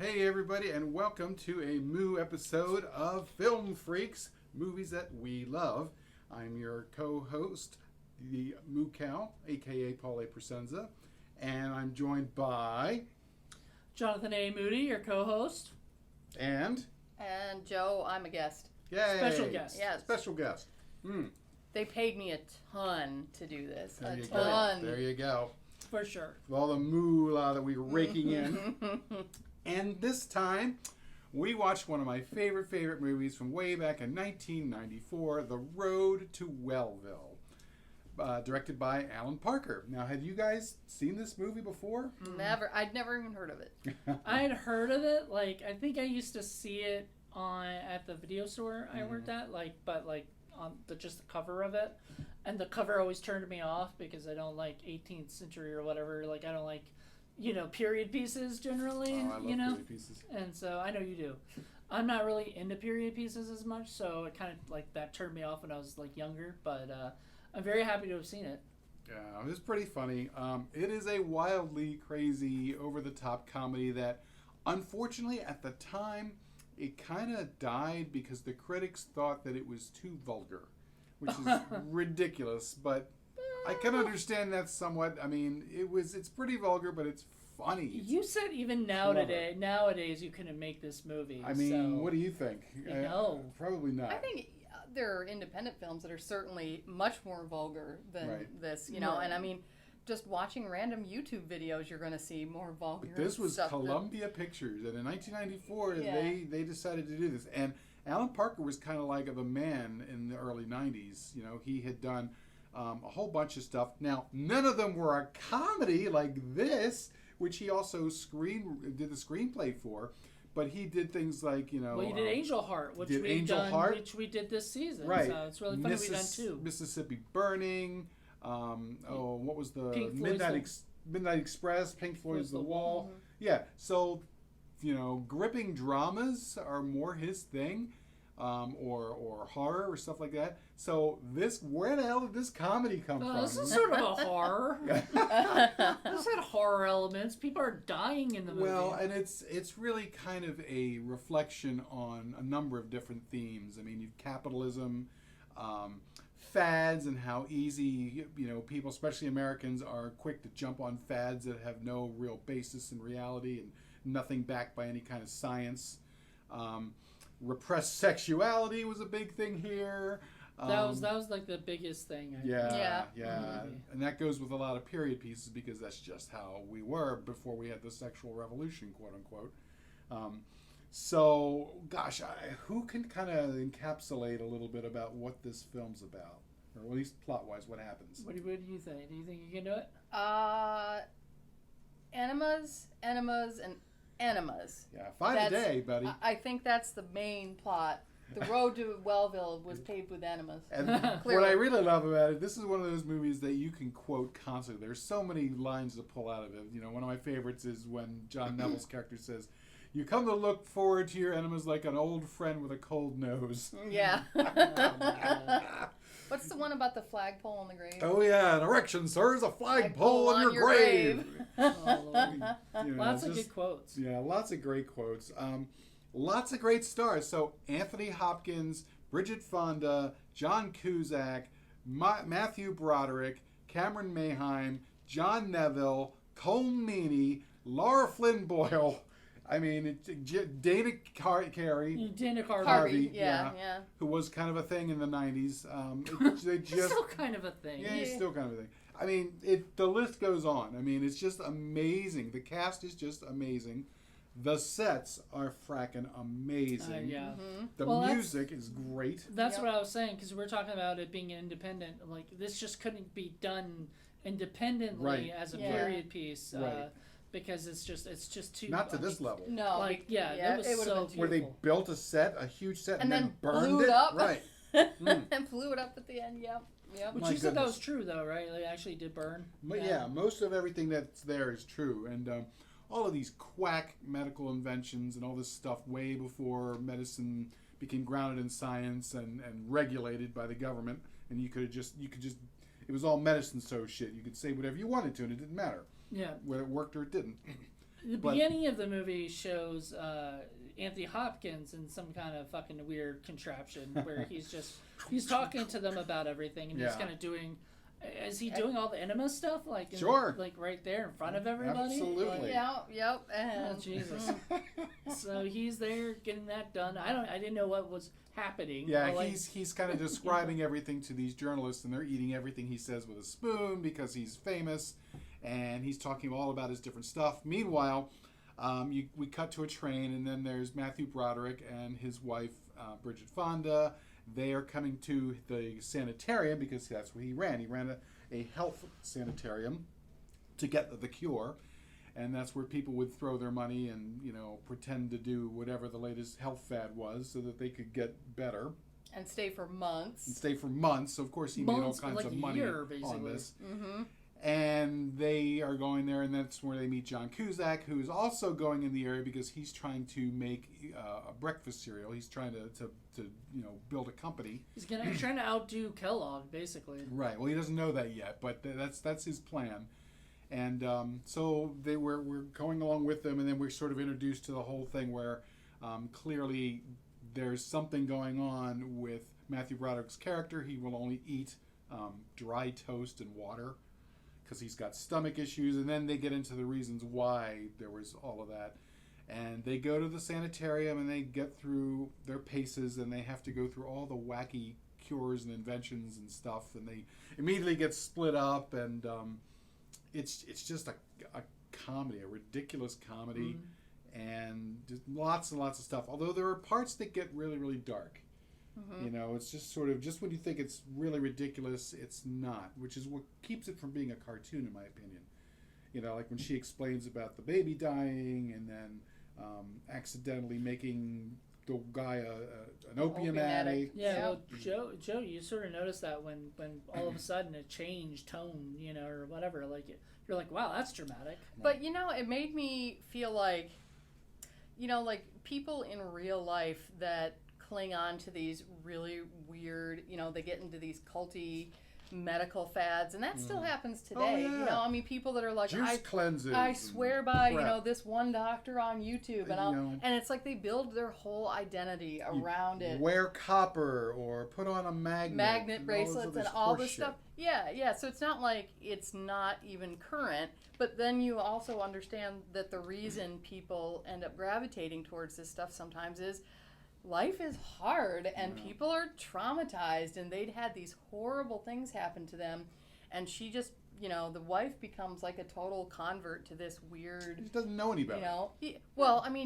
Hey everybody, and welcome to a Moo episode of Film Freaks, movies that we love. I'm your co-host, the Moo Cow, aka Paul A Presenza, and I'm joined by Jonathan A Moody, your co-host. And Joe, I'm a guest. Yay! Special guest. Yes. Special guest. They paid me a ton to do this. There A you ton. go. There you go. For sure. With all the moolah that we were raking in. And this time, we watched one of my favorite movies from way back in 1994, The Road to Wellville, directed by Alan Parker. Now, had you guys seen this movie before? Never. I'd never even heard of it. I had heard of it. I think I used to see it at the video store I worked at. But on just the cover of it, and the cover always turned me off because I don't like 18th century or whatever. I don't like, period pieces generally. Oh, I love period pieces. And so I know you do. I'm not really into period pieces as much, so it kind of that turned me off when I was younger. But I'm very happy to have seen it. Yeah, it was pretty funny. It is a wildly crazy, over-the-top comedy that, unfortunately, at the time, it kind of died because the critics thought that it was too vulgar, which is ridiculous. But I can understand that somewhat. I mean, it's pretty vulgar, but it's funny. You said even nowadays you couldn't make this movie. I mean, what do you think? No. Probably not. I think there are independent films that are certainly much more vulgar than this, Right. And I mean, just watching random YouTube videos, you're going to see more vulgar But this was stuff. Columbia Pictures, and in 1994, Yeah. they decided to do this. And Alan Parker was kind of like the man in the early 90s. He had done a whole bunch of stuff. Now, none of them were a comedy like this, which he also did the screenplay for. But he did things like, Well, you did Angel Heart, which we did this season. Right. So it's really funny we've done two. Mississippi Burning. What was the Pink Midnight Express? Pink Floyd's The Wall. Mm-hmm. Yeah. So, gripping dramas are more his thing, or horror or stuff like that. So where the hell did this comedy come from? This is sort of a horror. This had horror elements. People are dying in the movie. Well, and it's really kind of a reflection on a number of different themes. I mean, you've capitalism, fads, and how easy people, especially Americans, are quick to jump on fads that have no real basis in reality and nothing backed by any kind of science. Repressed sexuality was a big thing here. That was the biggest thing. Yeah. Mm-hmm. And that goes with a lot of period pieces because that's just how we were before we had the sexual revolution, quote unquote. So, gosh, who can kind of encapsulate a little bit about what this film's about? Or at least plot-wise, what happens? What do you think? Do you think you can do it? Enemas, and enemas. Yeah, find a day, buddy. I think that's the main plot. The Road to Wellville was paved with enemas. And what I really love about it, this is one of those movies that you can quote constantly. There's so many lines to pull out of it. One of my favorites is when John Neville's character says, "You come to look forward to your enemas like an old friend with a cold nose." Yeah. What's the one about the flagpole on the grave? Oh yeah, an erection, sir, is a flagpole on your grave. Lots of good quotes. Yeah, lots of great quotes. Lots of great stars. So Anthony Hopkins, Bridget Fonda, John Cusack, Matthew Broderick, Cameron Mayheim, John Neville, Cole Meany, Laura Flynn Boyle. I mean, Dana Carvey. Dana Carvey, yeah. Who was kind of a thing in the 90s. Still kind of a thing. Yeah, he's still kind of a thing. I mean, the list goes on. I mean, it's just amazing. The cast is just amazing. The sets are fracking amazing. Yeah. Mm-hmm. The music is great. That's what I was saying, because we're talking about it being independent. This just couldn't be done independently as a period piece. Because it's just too... Not to this level. No. That was so beautiful. Where they built a huge set, and then burned blew it up. Right. And blew it up at the end, yep. Which you said that was true, though, right? They actually did burn. But yeah, most of everything that's there is true. And all of these quack medical inventions and all this stuff way before medicine became grounded in science and regulated by the government. And you could just, it was all medicine so shit. You could say whatever you wanted to, and it didn't matter. Yeah. Whether it worked or it didn't. The But- beginning of the movie shows Anthony Hopkins in some kind of fucking weird contraption where he's talking to them about everything, and he's Yeah. kind of doing. Is he doing all the enema stuff like Sure. like right there in front of everybody? Absolutely. Yep. Oh And Jesus! So he's there getting that done. I didn't know what was happening. Yeah, Or, like, he's kind of describing everything to these journalists, and they're eating everything he says with a spoon because he's famous, and he's talking all about his different stuff. Meanwhile, we cut to a train, and then there's Matthew Broderick and his wife, Bridget Fonda. They are coming to the sanitarium because that's where he ran. He ran a health sanitarium to get the cure. And that's where people would throw their money and, pretend to do whatever the latest health fad was so that they could get better. and stay for months. And stay for months. So, of course, he made all Months, kinds like of a money year, on basically. this. Mm-hmm. And they are going there, and that's where they meet John Cusack, who is also going in the area because he's trying to make a breakfast cereal. He's trying to build a company. He's trying to outdo Kellogg, basically. Right. Well, he doesn't know that yet, but that's his plan. And so we're going along with them, and then we're sort of introduced to the whole thing where clearly there's something going on with Matthew Broderick's character. He will only eat dry toast and water because he's got stomach issues, and then they get into the reasons why there was all of that. And they go to the sanitarium, and they get through their paces, and they have to go through all the wacky cures and inventions and stuff, and they immediately get split up, and it's just a comedy, a ridiculous comedy, and just lots and lots of stuff. Although there are parts that get really, really dark. It's just sort of, just when you think it's really ridiculous, it's not, which is what keeps it from being a cartoon, in my opinion. Like when she explains about the baby dying and then accidentally making the guy an opium addict. Yeah, well, Joe, you sort of noticed that when all of a sudden it changed tone, or whatever. Like you're like, wow, that's dramatic. But it made me feel like, like people in real life that cling on to these really weird, they get into these culty medical fads, and that still happens today. Oh, yeah. People that are like, Juice cleanses. I swear by, crap. This one doctor on YouTube, and it's like they build their whole identity around it. Wear copper or put on a magnet bracelets and all this stuff. Yeah. So it's not like it's not even current, but then you also understand that the reason people end up gravitating towards this stuff sometimes is life is hard, and people are traumatized, and they'd had these horrible things happen to them, and she just, the wife becomes like a total convert to this weird. She doesn't know any better.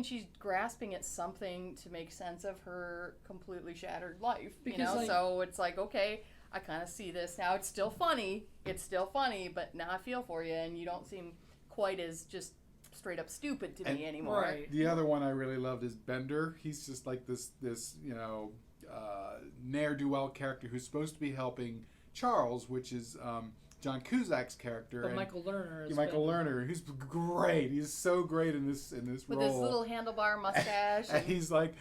She's grasping at something to make sense of her completely shattered life. Because, so it's like, okay, I kind of see this now. It's still funny, but now I feel for you, and you don't seem quite as just straight up stupid to me anymore. Right. The other one I really loved is Bender. He's just like this ne'er-do-well character who's supposed to be helping Charles, which is John Cusack's character. But Michael Lerner is Michael Lerner, who's great. He's so great in this With role. his little handlebar mustache. And he's like,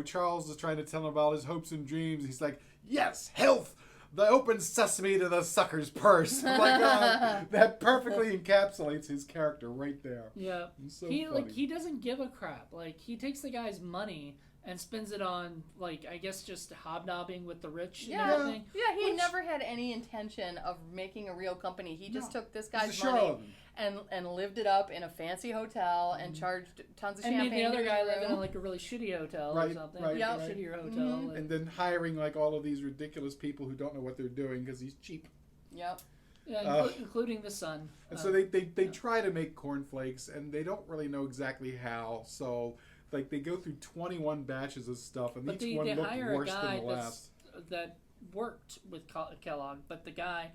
Charles is trying to tell him about his hopes and dreams. He's like, yes, health! The open sesame to the sucker's purse. I'm like, that perfectly encapsulates his character right there. Yeah. It's so he funny. he doesn't give a crap. Like he takes the guy's money and spends it on I guess just hobnobbing with the rich and everything. Yeah, he never had any intention of making a real company. He just took this guy's He's a money charlatan. and lived it up in a fancy hotel and charged tons of And champagne. made the other to guy his live in room. a really shitty hotel Right, or something. right, Yeah, right. shittier hotel. And then hiring all of these ridiculous people who don't know what they're doing because he's cheap. Yep. Yeah, including the son. And so they try to make cornflakes, and they don't really know exactly how. So they go through 21 batches of stuff, and But each one they looked hire worse a guy than the last. that worked with Kellogg, but the guy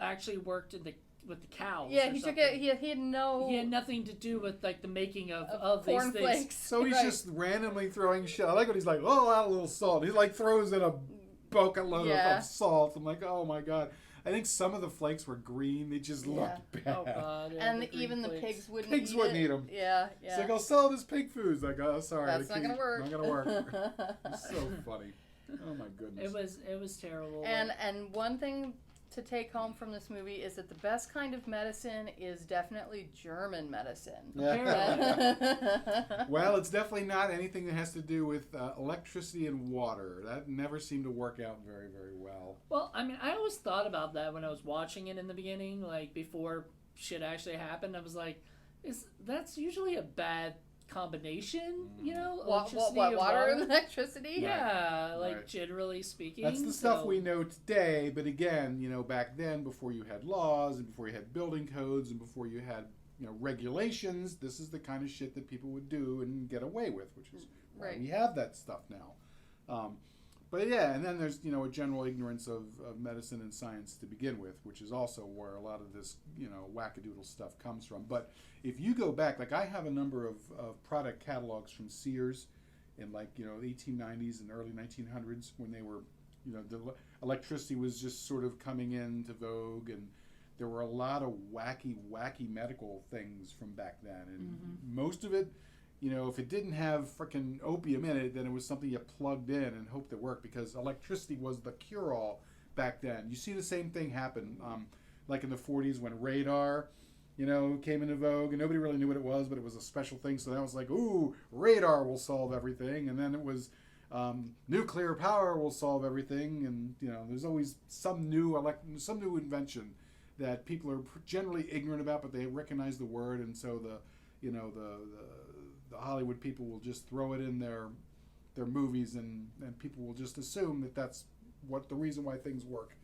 actually worked with the cows. Yeah, or he something. took it. He had no. He had nothing to do with the making of these things. cornflakes. So he's Right. just randomly throwing shit. I like when he's like, oh, add a little salt. He throws in a bucket load of salt. I'm like, oh my god. I think some of the flakes were green. They just looked bad. Oh god. Yeah, And the green even the flakes. pigs wouldn't Pigs eat wouldn't it. eat them. Yeah. It's like, I'll sell this pig food. It's like, oh, sorry. That's not gonna work. Not gonna work. It's so funny. Oh my goodness. It was terrible. And one thing to take home from this movie is that the best kind of medicine is definitely German medicine. Well, it's definitely not anything that has to do with electricity and water. That never seemed to work out very, very well. Well, I mean, I always thought about that when I was watching it in the beginning, like before shit actually happened. I was like, that's usually a bad combination, you know? What, water and electricity? Yeah, like generally speaking. That's the stuff we know today, but again, you know, back then, before you had laws and before you had building codes and before you had, you know, regulations, this is the kind of shit that people would do and get away with, which is why we have that stuff now. But yeah, and then there's, you know, a general ignorance of medicine and science to begin with, which is also where a lot of this, you know, wackadoodle stuff comes from. But if you go back, like I have a number of product catalogs from Sears in like, you know, the 1890s and early 1900s when they were, you know, the electricity was just sort of coming into vogue, and there were a lot of wacky medical things from back then. And most of it, you know, if it didn't have frickin' opium in it, then it was something you plugged in and hoped it worked, because electricity was the cure-all back then. You see the same thing happen, like in the 40s when radar, you know, came into vogue, and nobody really knew what it was, but it was a special thing. So that was like, ooh, radar will solve everything. And then it was nuclear power will solve everything. And, you know, there's always some new invention that people are generally ignorant about, but they recognize the word, and so the Hollywood people will just throw it in their movies, and people will just assume that that's what the reason why things work,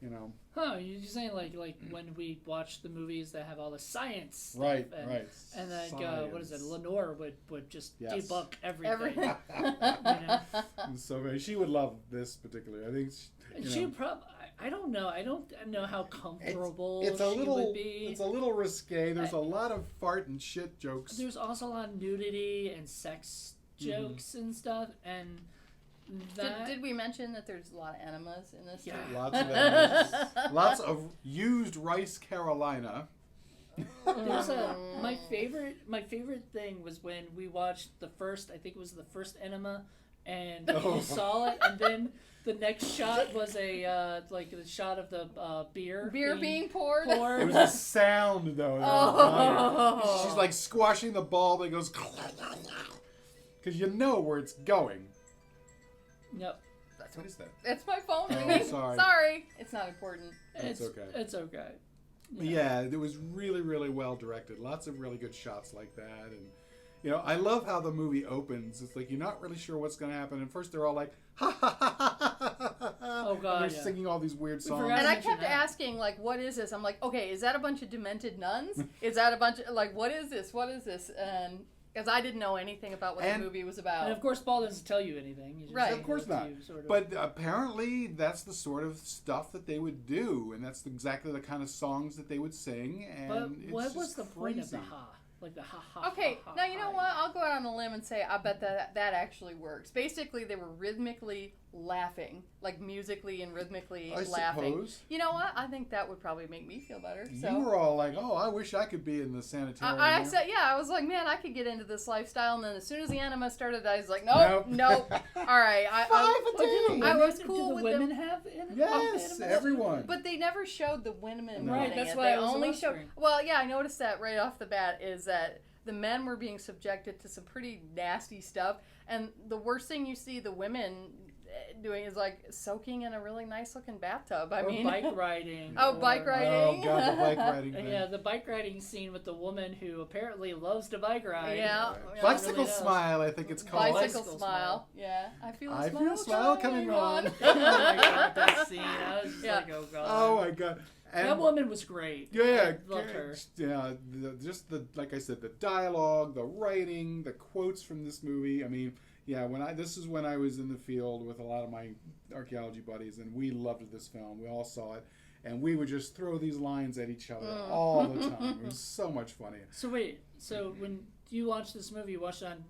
you know. Huh, you're saying like when we watch the movies that have all the science right, stuff, right. And like, what is it, Lenore would just debunk everything. Everything. You know? So she would love this particularly. I think she probably, I don't know. I don't know how comfortable it's a she little, would be. It's a little risque. There's a lot of fart and shit jokes. There's also a lot of nudity and sex jokes and stuff. And that... Did we mention that there's a lot of enemas in this? Yeah. Lots of enemas. Lots of used rice Carolina. There's my favorite thing was when we watched the first, I think it was the first enema, and you saw it, and then the next shot was like the shot of the beer being poured. It was a sound though. Oh. She's like squashing the ball that goes because you know where it's going. Yep. What is that? It's my phone. Oh, sorry. Sorry, it's not important. It's okay. It's okay. Yeah, it was really, really well directed. Lots of really good shots like that, and you know, I love how the movie opens. It's like you're not really sure what's going to happen. And first, they're all like, ha ha ha ha ha ha. Oh god, and they're singing all these weird songs. And I kept asking, like, what is this? I'm like, okay, is that a bunch of demented nuns? Is that a bunch of, like, what is this? What is this? And because I didn't know anything about what the movie was about. And of course, Paul doesn't tell you anything. He just right. Of course not. Sort of. But apparently, that's the sort of stuff that they would do, and that's exactly the kind of songs that they would sing. And but what it's was the crazy. point of the ha? Like the ha ha. Okay, ha, ha, now you know ha. what? I'll go out on a limb and say I bet that actually works. Basically, they were rhythmically laughing, like musically and rhythmically laughing. Suppose. You know what? I think that would probably make me feel better. So. You were all like, "Oh, I wish I could be in the sanitarium." I said, yeah, I was like, man, I could get into this lifestyle. And then as soon as the anima started, I was like, nope. All right, I was cool with women them. have in Yes, everyone. But they never showed the women. No. Right, running that's it. why They I was only wondering. showed. Well, yeah, I noticed that right off the bat is that the men were being subjected to some pretty nasty stuff, and the worst thing you see the women doing is like soaking in a really nice looking bathtub. I mean, bike riding. bike riding. Oh god, the bike riding thing. Yeah, the bike riding scene with the woman who apparently loves to bike ride. Yeah. Bicycle really does. smile, I think it's called. Bicycle smile. Yeah, I feel a smile coming on. Oh my god, that scene! I was just like, oh god. Oh my god. And that woman was great. Yeah, I loved her. Yeah, just the like I said, the dialogue, the writing, the quotes from this movie. I mean, yeah, this is when I was in the field with a lot of my archaeology buddies, and we loved this film. We all saw it, and we would just throw these lines at each other all the time. It was so much funny. So wait, when you watched this movie, you watched it on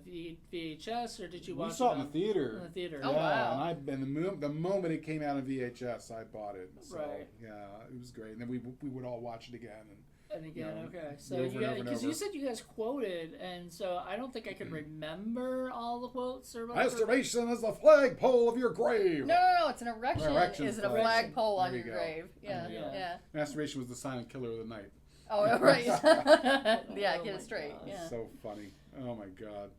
VHS, or did you watch it? We saw it in the theater. In the theater. Oh, wow. And the moment it came out on VHS, I bought it. So, right. yeah, it was great. And then we would all watch it again. And And again, you know, okay. So over you and guys, over and because you over. said you guys quoted, and so I don't think I could remember all the quotes or whatever. Masturbation is the flagpole of your grave. No, it's an erection. Erection's Is it a flag. flagpole on There your you go. grave? Yeah, There you go. yeah. Masturbation was the silent killer of the night. Oh, right. Yeah, Oh get my it straight. gosh. Yeah. So funny. Oh my God.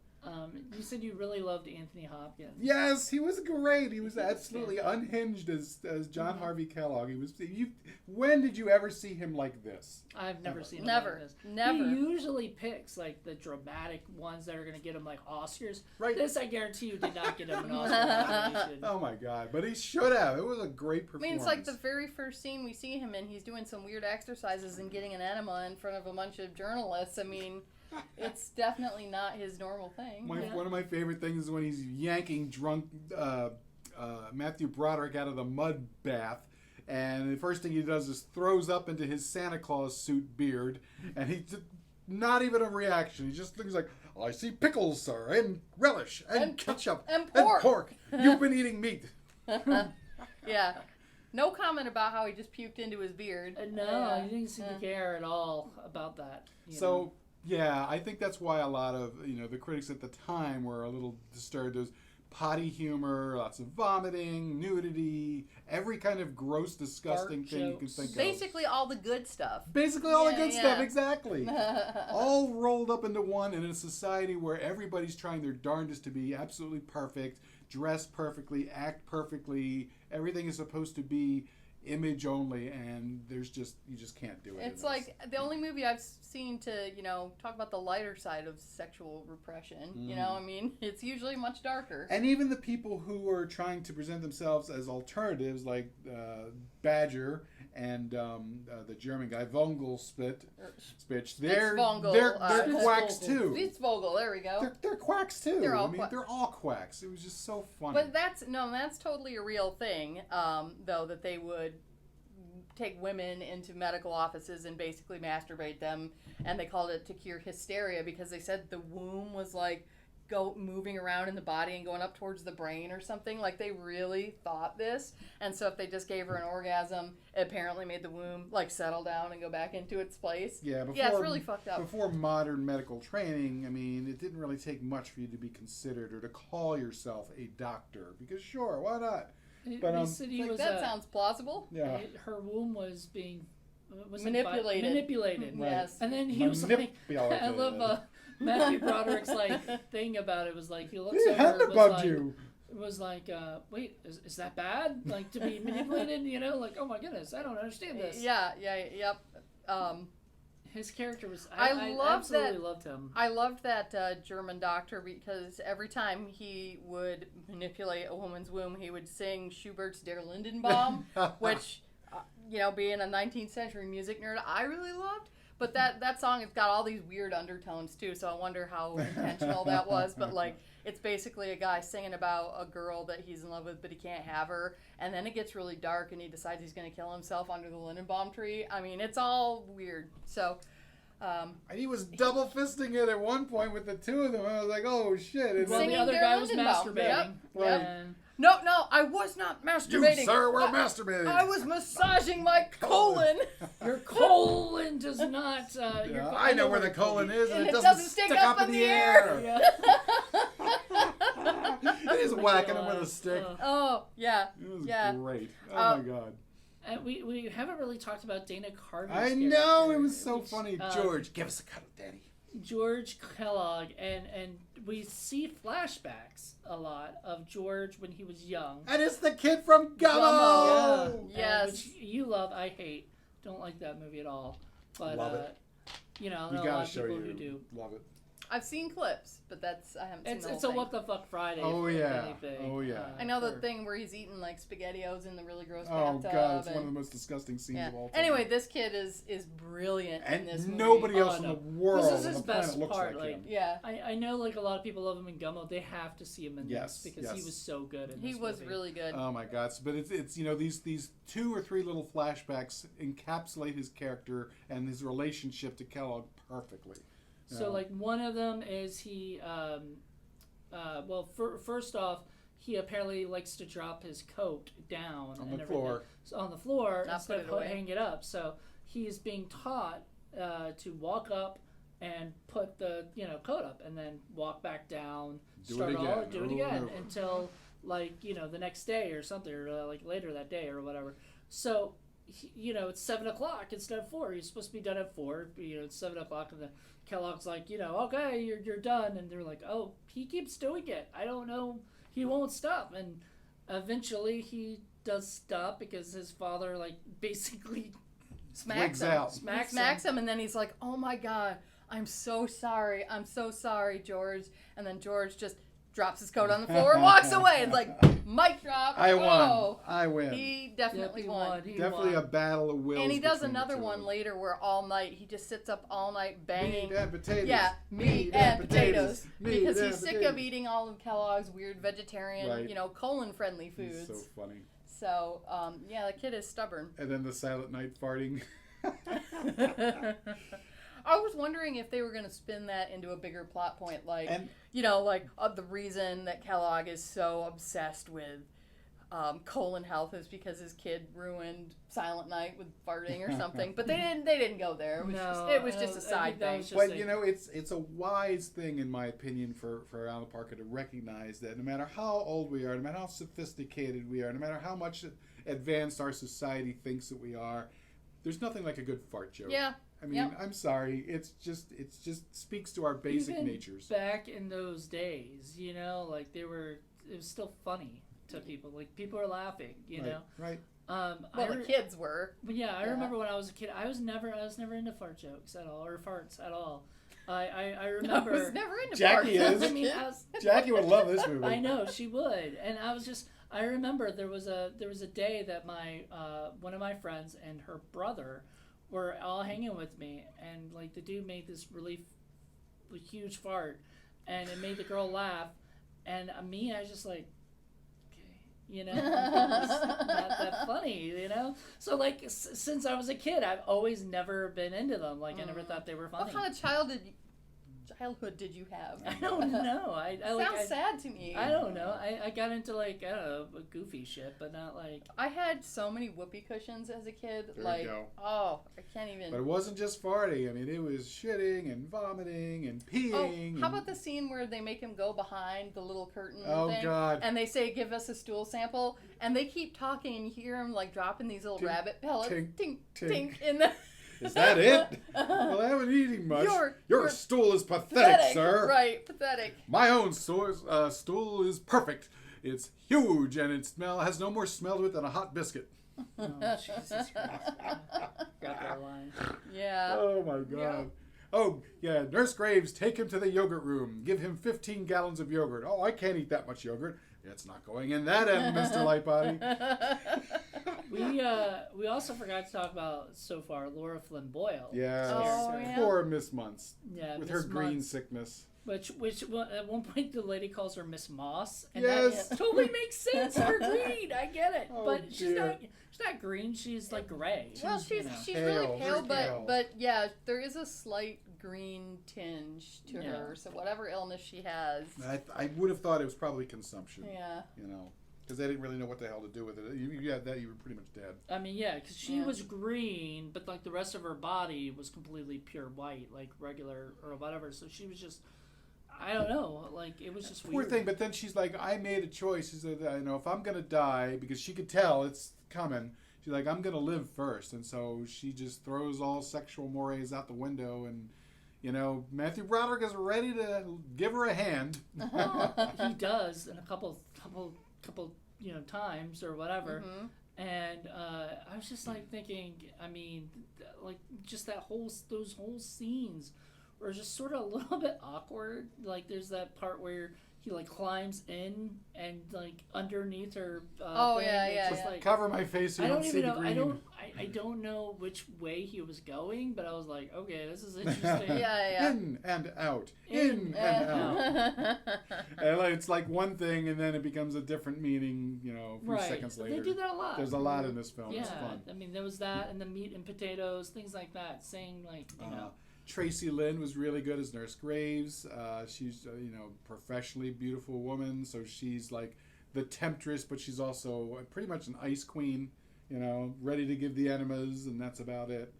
You said you really loved Anthony Hopkins. Yes, he was great. He was absolutely unhinged as John Harvey Kellogg. He was. When did you ever see him like this? I've never seen him Never. like this. Never. He usually picks like the dramatic ones that are going to get him like Oscars. Right. This I guarantee you did not get him an Oscar nomination. Oh my God! But he should have. It was a great I performance. mean, it's like the very first scene we see him in. He's doing some weird exercises and getting an enema in front of a bunch of journalists. I mean, it's definitely not his normal thing. One of my favorite things is when he's yanking drunk Matthew Broderick out of the mud bath. And the first thing he does is throws up into his Santa Claus suit beard. And he's not even a reaction. He just thinks like, I see pickles, sir, and relish, and ketchup, and pork. You've been eating meat. Yeah. No comment about how he just puked into his beard. No, he didn't seem to care at all about that. You know? Yeah, I think that's why a lot of the critics at the time were a little disturbed. There's potty humor, lots of vomiting, nudity, every kind of gross, disgusting Fart thing you can jokes. think of. Basically all the good stuff. Basically all the good Yeah, stuff, yeah. exactly. All rolled up into one in a society where everybody's trying their darndest to be absolutely perfect, dress perfectly, act perfectly. Everything is supposed to be image only, and you just can't do it. It's like the only movie I've seen to, talk about the lighter side of sexual repression. I mean, it's usually much darker. And even the people who are trying to present themselves as alternatives, like Badger and the German guy Vogelspitch, they're quacks too. Spitzvogel, there we go. They're quacks too. They're all they're all quacks. It was just so funny. But that's totally a real thing, though, that they would take women into medical offices and basically masturbate them, and they called it to cure hysteria because they said the womb was like moving around in the body and going up towards the brain or something. Like they really thought this, and so if they just gave her an orgasm, it apparently made the womb like settle down and go back into its place. Yeah, it's really fucked up. Before modern medical training, I mean, it didn't really take much for you to be considered or to call yourself a doctor, because sure, why not? But that sounds plausible. Yeah, her womb was being manipulated. Manipulated. Right. Yes. And then he was like, I love Matthew Broderick's like thing about it was like he looks He over. hadn't bugged you. It was like, wait, is that bad? Like to be manipulated? Like, oh my goodness, I don't understand this. Yep. His character was. I absolutely loved him. I loved that German doctor because every time he would manipulate a woman's womb, he would sing Schubert's Der Lindenbaum, which, being a 19th century music nerd, I really loved. But that song has got all these weird undertones too, so I wonder how intentional that was. But it's basically a guy singing about a girl that he's in love with, but he can't have her. And then it gets really dark, and he decides he's going to kill himself under the Lindenbaum tree. I mean, it's all weird. So, and he was double fisting it at one point with the two of them. I was like, oh shit! And well, the other guy was masturbating. Yep. No, I was not masturbating. You, sir, were masturbating. I was massaging my colon. Your colon does not. I know where the colon is, and it doesn't stick up in the air. Yeah. He's whacking him with a stick. Oh, yeah. It was great. Oh, my God. And we haven't really talked about Dana Carvey's I character, know, it was so funny. George, give us a cuddle, Daddy. George Kellogg, and we see flashbacks a lot of George when he was young. And it's the kid from Gummo! Yeah. Yes. Which you love, I hate. Don't like that movie at all. But, love it. I know We a gotta lot of show people you. who do. Love it. I've seen clips, but I haven't seen the whole It's a thing. What the Fuck Friday. Oh, if yeah. anything. Oh, yeah. I know the thing where he's eating like SpaghettiOs in the really gross Oh, bathtub. God, it's one of the most disgusting scenes of all time. Anyway, this kid is brilliant in this movie. Nobody else in no. the world This is his on the planet best looks part, like him. Yeah. I know like a lot of people love him in Gummo. They have to see him in Yes, this because yes. he was so good in this He was movie. really good. Oh my God! But it's these 2 or 3 little flashbacks encapsulate his character and his relationship to Kellogg perfectly. So like one of them is he, first off, he apparently likes to drop his coat down On and the floor. on the floor Not instead put it of away. hanging it up. So he is being taught to walk up and put the coat up, and then walk back down, do it again until the next day or something, or like later that day or whatever. So it's 7 o'clock instead of 4. He's supposed to be done at 4. It's 7 o'clock, and then Kellogg's like, okay, you're done, and they're like, oh, he keeps doing it. I don't know, he won't stop, and eventually he does stop because his father basically smacks him, and then he's like, oh my God, I'm so sorry, George. And then George just drops his coat on the floor and walks away. It's like, mic drop. I win. He definitely won. Definitely a battle of wills. And he does another one later where all night, he just sits up all night banging. Meat and potatoes. Yeah, meat and potatoes. Because he's sick of eating all of Kellogg's weird vegetarian, colon-friendly foods. He's so funny. So, the kid is stubborn. And then the Silent Night farting. I was wondering if they were going to spin that into a bigger plot point, the reason that Kellogg is so obsessed with colon health is because his kid ruined Silent Night with farting or something. But they didn't go there. It was just a side thing. But it's a wise thing, in my opinion, for Alan Parker to recognize that no matter how old we are, no matter how sophisticated we are, no matter how much advanced our society thinks that we are, there's nothing like a good fart joke. Yeah. I mean, I'm sorry. It's just speaks to our basic natures. Back in those days, it was still funny to people. Like, people are laughing, know. Right. The kids were. But yeah, I remember when I was a kid, I was never into fart jokes at all, or farts at all. I remember. I was never into Jackie farts. is. Jackie would love this movie. I know she would, and I remember there was a day that my one of my friends and her brother were all hanging with me, and the dude made this really huge fart, and it made the girl laugh, and me, I was just like, okay, it's not that funny, So since I was a kid, I've always never been into them. I never thought they were funny. What kind of childhood did you have? I don't know. Sounds sad to me. I don't know. I got into I don't know, goofy shit, but not I had so many whoopee cushions as a kid. There you go. Oh, I can't even. But it wasn't just farting. I mean, it was shitting and vomiting and peeing. Oh, how about the scene where they make him go behind the little curtain thing? Oh, God. And they say, give us a stool sample. And they keep talking, and you hear him dropping these little rabbit pellets. Tink, tink, tink. tink in the... Is that it? Well, I haven't eaten much. Your stool is pathetic, sir. Right, pathetic. My own stool is perfect. It's huge, and it has no more smell to it than a hot biscuit. Oh, Jesus Christ. Got that line. Yeah. Oh, my God. Yeah. Oh, yeah, Nurse Graves, take him to the yogurt room. Give him 15 gallons of yogurt. Oh, I can't eat that much yogurt. It's not going in that end, Mr. Lightbody. We also forgot to talk about so far Laura Flynn Boyle. Yeah, poor Miss Muntz. Yeah, with Miss her green Muntz. Which Which at one point the lady calls her Miss Moss, and yes. that totally makes sense for green. I get it, Oh, but she's dear. not green. She's gray. Well, she's Pale, really pale, very but yeah, there is a slight green tinge to Yeah. her. So whatever illness she has. I would have thought it was probably consumption. Yeah. Because they didn't really know what the hell to do with it. You had that, you were pretty much dead. I mean, yeah, because she was green, but the rest of her body was completely pure white, regular or whatever. So she was just, I don't know, it was just Poor weird. thing, but then she's like, I made a choice. She said, if I'm going to die, because she could tell it's coming, she's like, I'm going to live first. And so she just throws all sexual mores out the window, and, Matthew Broderick is ready to give her a hand. He does in a couple times or whatever. Mm-hmm. And I was just thinking, I mean, just those whole scenes were just sort of a little bit awkward. There's that part where he climbs in and underneath her. Yeah. Cover my face so you don't see the green. I don't know which way he was going, but I was like, okay, this is interesting. Yeah. In and out. In and out. And it's one thing, and then it becomes a different meaning, a few seconds later. They do that a lot. There's a lot in this film. Yeah, It's fun. I mean, there was that, and the meat and potatoes, things like that. Saying Tracy Lynn was really good as Nurse Graves. She's professionally beautiful woman, so she's the temptress, but she's also pretty much an ice queen. Ready to give the enemas, and that's about it.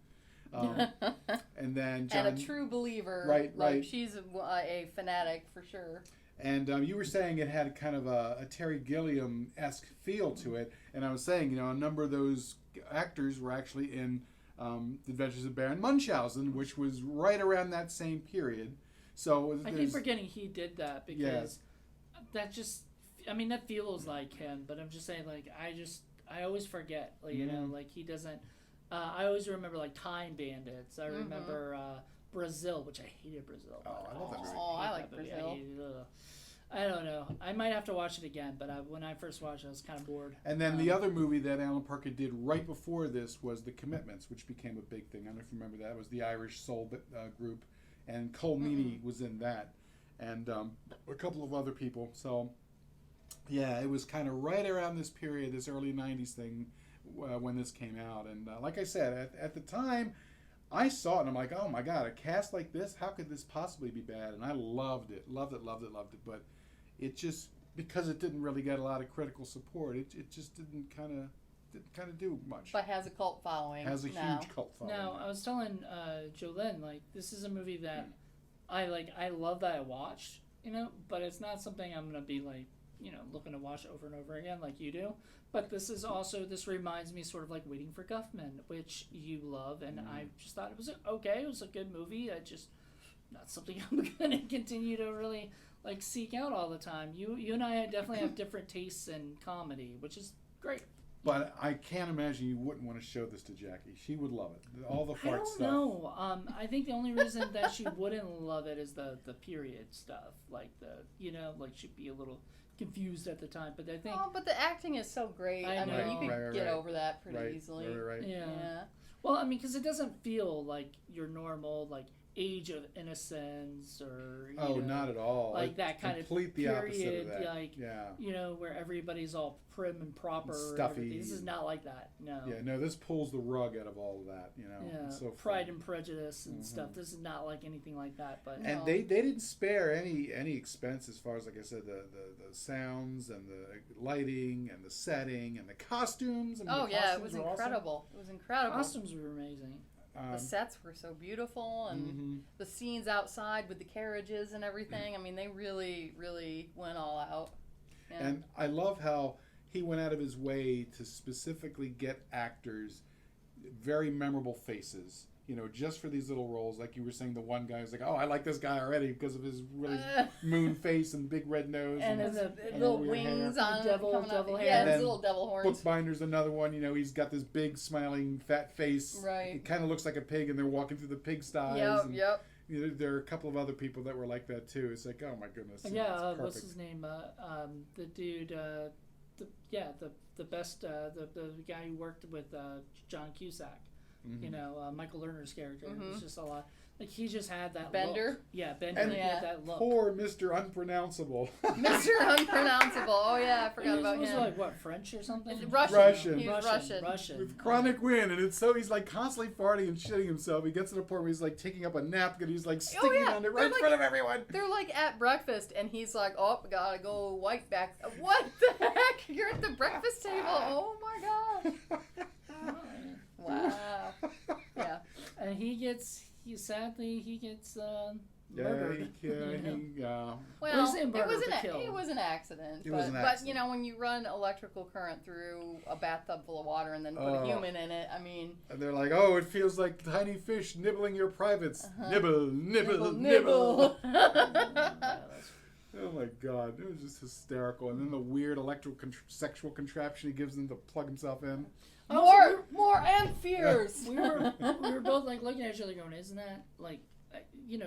And then and a true believer. Right, like right. She's a fanatic for sure. And you were saying it had kind of a Terry Gilliam-esque feel to it. And I was saying, a number of those actors were actually in The Adventures of Baron Munchausen, which was right around that same period. So I keep forgetting he did that because that just, that feels like him. But I'm just saying, like, I always forget, like, like he doesn't. I always remember like Time Bandits. I remember Brazil, which I hated Brazil. Oh, I love that movie. Oh, I like Brazil. I don't know. I might have to watch it again, but when I first watched it, I was kind of bored. And then the other movie that Alan Parker did right before this was The Commitments, which became a big thing. I don't know if you remember that. It was the Irish soul group, and Cole Meany was in that, and a couple of other people. So, yeah, it was kind of right around this period, this early 90s thing, when this came out. And like I said, at the time, I saw it and I'm like, oh my God, a cast like this, how could this possibly be bad? And I loved it. But it just, because it didn't really get a lot of critical support, it just didn't kind of do much. But has a cult following. Has a huge cult following. Now, I was telling JoLynn, like, this is a movie that I love that I watched, but it's not something I'm going to be like, looking to watch over and over again like you do. But this reminds me sort of like Waiting for Guffman, which you love, and I just thought it was okay. It was a good movie. Not something I'm going to continue to really like seek out all the time. You and I definitely have different tastes in comedy, which is great. But I can't imagine you wouldn't want to show this to Jackie. She would love it. All the fart stuff. I don't know. I think the only reason that she wouldn't love it is the period stuff, like like she'd be a little confused at the time. But I think. Oh, but the acting is so great. I mean, you could get over that pretty easily. Right. Yeah. Well, because it doesn't feel like your normal like age of innocence or not at all. Like that kind of complete the period, opposite of that. Like where everybody's all prim and proper, and stuffy. This is not like that. No. Yeah, no. This pulls the rug out of all of that. Yeah. It's so Pride and Prejudice and stuff. This is not like anything like that. But and they didn't spare any expense as far as, like I said, the sounds and the lighting and the setting and the costumes. It was incredible. Awesome. It was incredible. Costumes were amazing. The sets were so beautiful, and the scenes outside with the carriages and everything. I mean, they really, really went all out. Yeah. And I love how he went out of his way to specifically get actors, very memorable faces, just for these little roles. Like you were saying, the one guy was like, oh, I like this guy already because of his really moon face and big red nose. And his little wings hair. on devil hair. Yeah, his little devil horns. Bookbinder's another one. He's got this big, smiling, fat face. Right. It kind of looks like a pig, and they're walking through the pigsties. Yep. There are a couple of other people that were like that, too. It's like, oh, my goodness. Yeah, what's his name? The dude, the best, the guy who worked with John Cusack. Michael Lerner's character. It was just a lot. Like, he just had that Bender? look. Yeah, Bender. And he had that look. Poor Mr. Unpronounceable. Mr. Unpronounceable. Oh, yeah, I forgot about him. He was like, what, French or something? Russian. He was Russian. With chronic wind, and he's like constantly farting and shitting himself. He gets to the point where he's like taking up a napkin, he's like sticking it on it right in front of everyone. They're like at breakfast, and he's like, oh, gotta go wipe back. What the heck? You're at the breakfast table. Oh, my God. Wow. Yeah. And he gets murdered. Well, it was an accident. But when you run electrical current through a bathtub full of water and then put a human in it, I mean. And they're like, oh, it feels like tiny fish nibbling your privates. Nibble, nibble, nibble. Oh my God, it was just hysterical. And then the weird sexual contraption he gives them to plug himself in. More and fears. We were both like looking at each other going, isn't that like,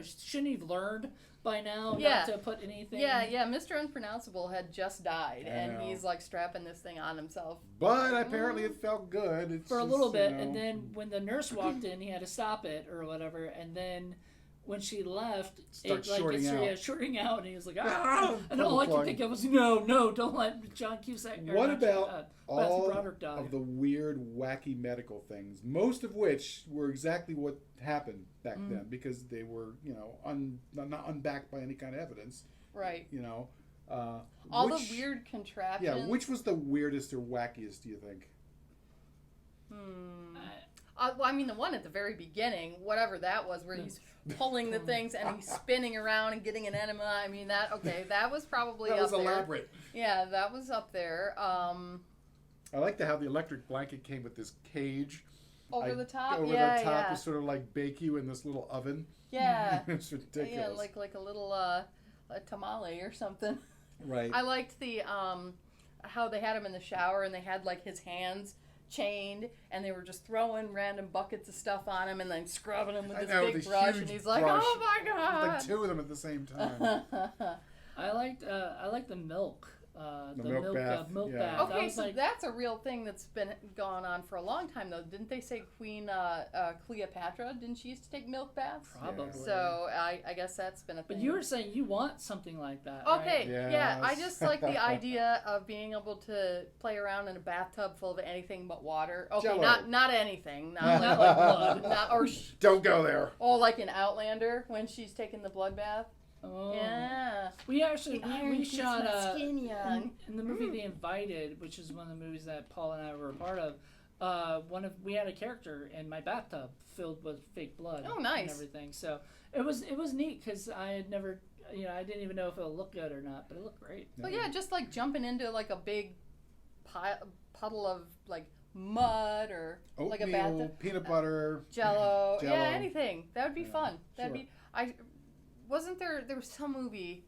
shouldn't he have learned by now not to put anything? Yeah, Mr. Unpronounceable had just died, and he's like strapping this thing on himself. But apparently it felt good. For a little bit, and then when the nurse walked in, he had to stop it or whatever, and then when she left, it starts shorting out, and he was like, ah! And all I could think of was, no, don't let John Cusack. What about all of the weird, wacky medical things, most of which were exactly what happened back then, because they were, not unbacked by any kind of evidence. Right. All the weird contraptions. Yeah, which was the weirdest or wackiest, do you think? Well, I mean, the one at the very beginning, whatever that was, where he's pulling the things and he's spinning around and getting an enema. I mean, that was probably that up was there. elaborate. Yeah, that was up there. I like how the electric blanket came with this cage. Over the top? Over Yeah, the top yeah. to sort of like bake you in this little oven. Yeah. It's ridiculous. Yeah, like a little a tamale or something. Right. I liked the how they had him in the shower and they had like his hands chained and they were just throwing random buckets of stuff on him and then scrubbing him with this big brush and he's like, brush. "Oh my god!" Like two of them at the same time. I liked the milk. The milk bath. Milk Yeah. bath. Okay, was so like, that's a real thing that's been gone on for a long time, though. Didn't they say Queen Cleopatra? Didn't she used to take milk baths? probably. So I guess that's been a thing. But you were saying you want something like that. Okay, Right? yeah, I Yes. just like the idea of being able to play around in a bathtub full of anything but water. Okay, Jello. not anything, Not like blood. Don't go there. like in Outlander when she's taking the blood bath. Oh. Yeah, We actually we keeps shot my skin young. in the movie The Invited, which is one of the movies that Paul and I were a part of. We had a character in my bathtub filled with fake blood. Oh, nice. And everything. So it was neat because I had never, I didn't even know if it would look good or not, but it looked great. But yeah, just like jumping into like a big puddle of like mud or Oatmeal, like a bathtub, peanut butter, Jello, Jello. yeah, anything. That would be fun. That'd sure. be. Wasn't there was some movie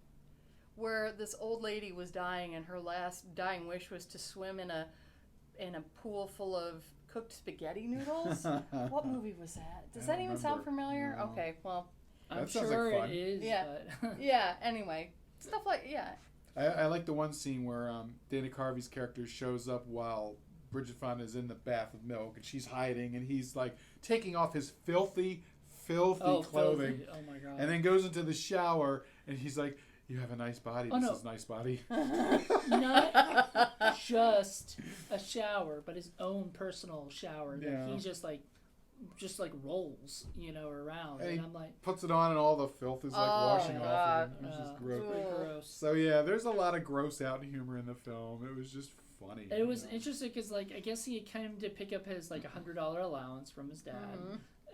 where this old lady was dying and her last dying wish was to swim in a pool full of cooked spaghetti noodles? What movie was that? Does that even sound familiar? No. Okay, well, I'm That sounds sure like fun. it is. Yeah. But yeah, anyway. Stuff like, yeah. I like the one scene where Dana Carvey's character shows up while Bridget Fonda is in the bath with milk and she's hiding and he's like taking off his filthy clothing filthy. Oh my god. and then goes into the shower and he's like, "You have a nice body. Oh, this no. is nice body." Not just a shower, but his own personal shower that Yeah. he just like rolls, around. And And he I'm like, puts it on and all the filth is like washing God. off of him. It was just gross. pretty Ugh. gross. So yeah, there's a lot of gross out humor in the film. It was just funny. It was interesting because, like, I guess he came to pick up his like $100 allowance from his dad,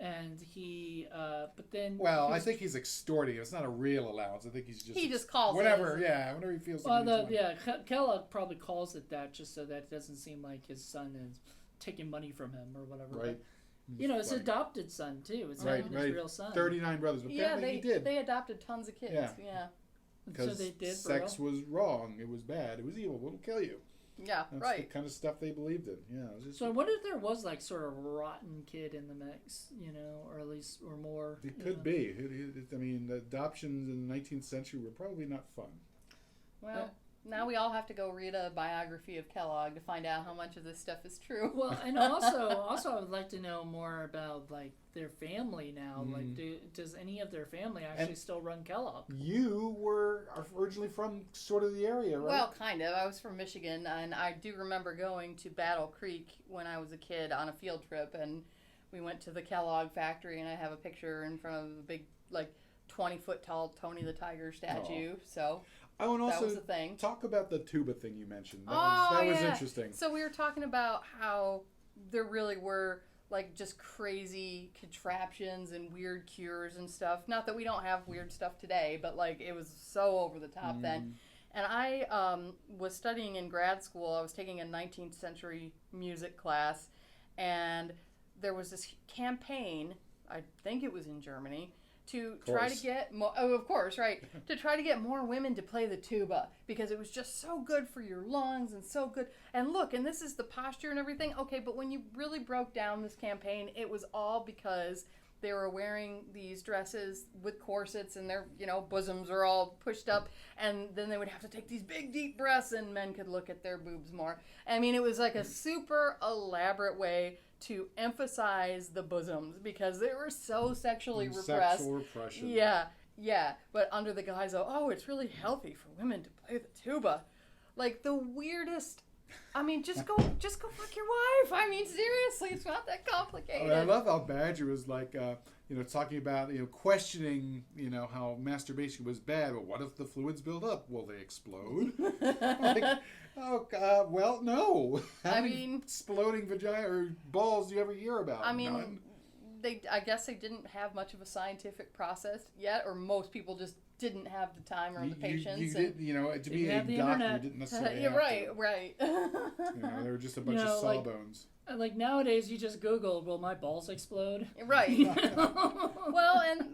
and he, but then. Well, he I was- think he's extorting. It's not a real allowance. I think he's just He just calls whatever. it. Yeah, whenever he feels. Well, like he needs money. Kellogg probably calls it that just so that it doesn't seem like his son is taking money from him or whatever. Right. But, it's Funny. adopted son too. It's not Right, even right. his real son. 39 brothers. But Yeah, apparently he did. they adopted tons of kids. Yeah. Yeah. So Because they did. For sex real? was wrong. It was bad. It was evil. It'll kill you. Yeah, That's right. the kind of stuff they believed in. Yeah. It was just, So I wonder if there was like sort of a rotten kid in the mix, or at least or more. it could be. I mean, adoptions in the 19th century were probably not fun. Well, now we all have to go read a biography of Kellogg to find out how much of this stuff is true. Well, and also I would like to know more about like their family now. Mm-hmm. Like, does any of their family actually still run Kellogg? You were originally from sort of the area, right? Well, kind of. I was from Michigan, and I do remember going to Battle Creek when I was a kid on a field trip, and we went to the Kellogg factory, and I have a picture in front of a big, like, 20-foot tall Tony the Tiger statue. So I want to that also was a thing. talk about the tuba thing you mentioned. That Oh, was yeah. interesting. So we were talking about how there really were like just crazy contraptions and weird cures and stuff. Not that we don't have weird stuff today, but like it was so over the top then. And I was studying in grad school. I was taking a 19th century music class, and there was this campaign, I think it was in Germany, to try to get more, of course, right, to try to get more women to play the tuba because it was just so good for your lungs and so good. And look, and this is the posture and everything. Okay, but when you really broke down this campaign, it was all because they were wearing these dresses with corsets and their, bosoms are all pushed up, and then they would have to take these big deep breaths and men could look at their boobs more. I mean, it was like a super elaborate way to emphasize the bosoms because they were so sexually repressed. Sexual repression. Yeah, but under the guise of, it's really healthy for women to play the tuba. Like the weirdest I mean, just go fuck your wife. I mean, seriously, it's not that complicated. I love how Badger was like, talking about, questioning, how masturbation was bad. Well, what if the fluids build up? Will they explode? Like, oh, well, no. How many exploding vagina or balls do you ever hear about? I mean, None. I guess they didn't have much of a scientific process yet, or most people just didn't have the time or the patience. To be a doctor, you didn't necessarily have right. They were just a bunch of sawbones. Like nowadays, you just Google, will my balls explode? Right. Well, and,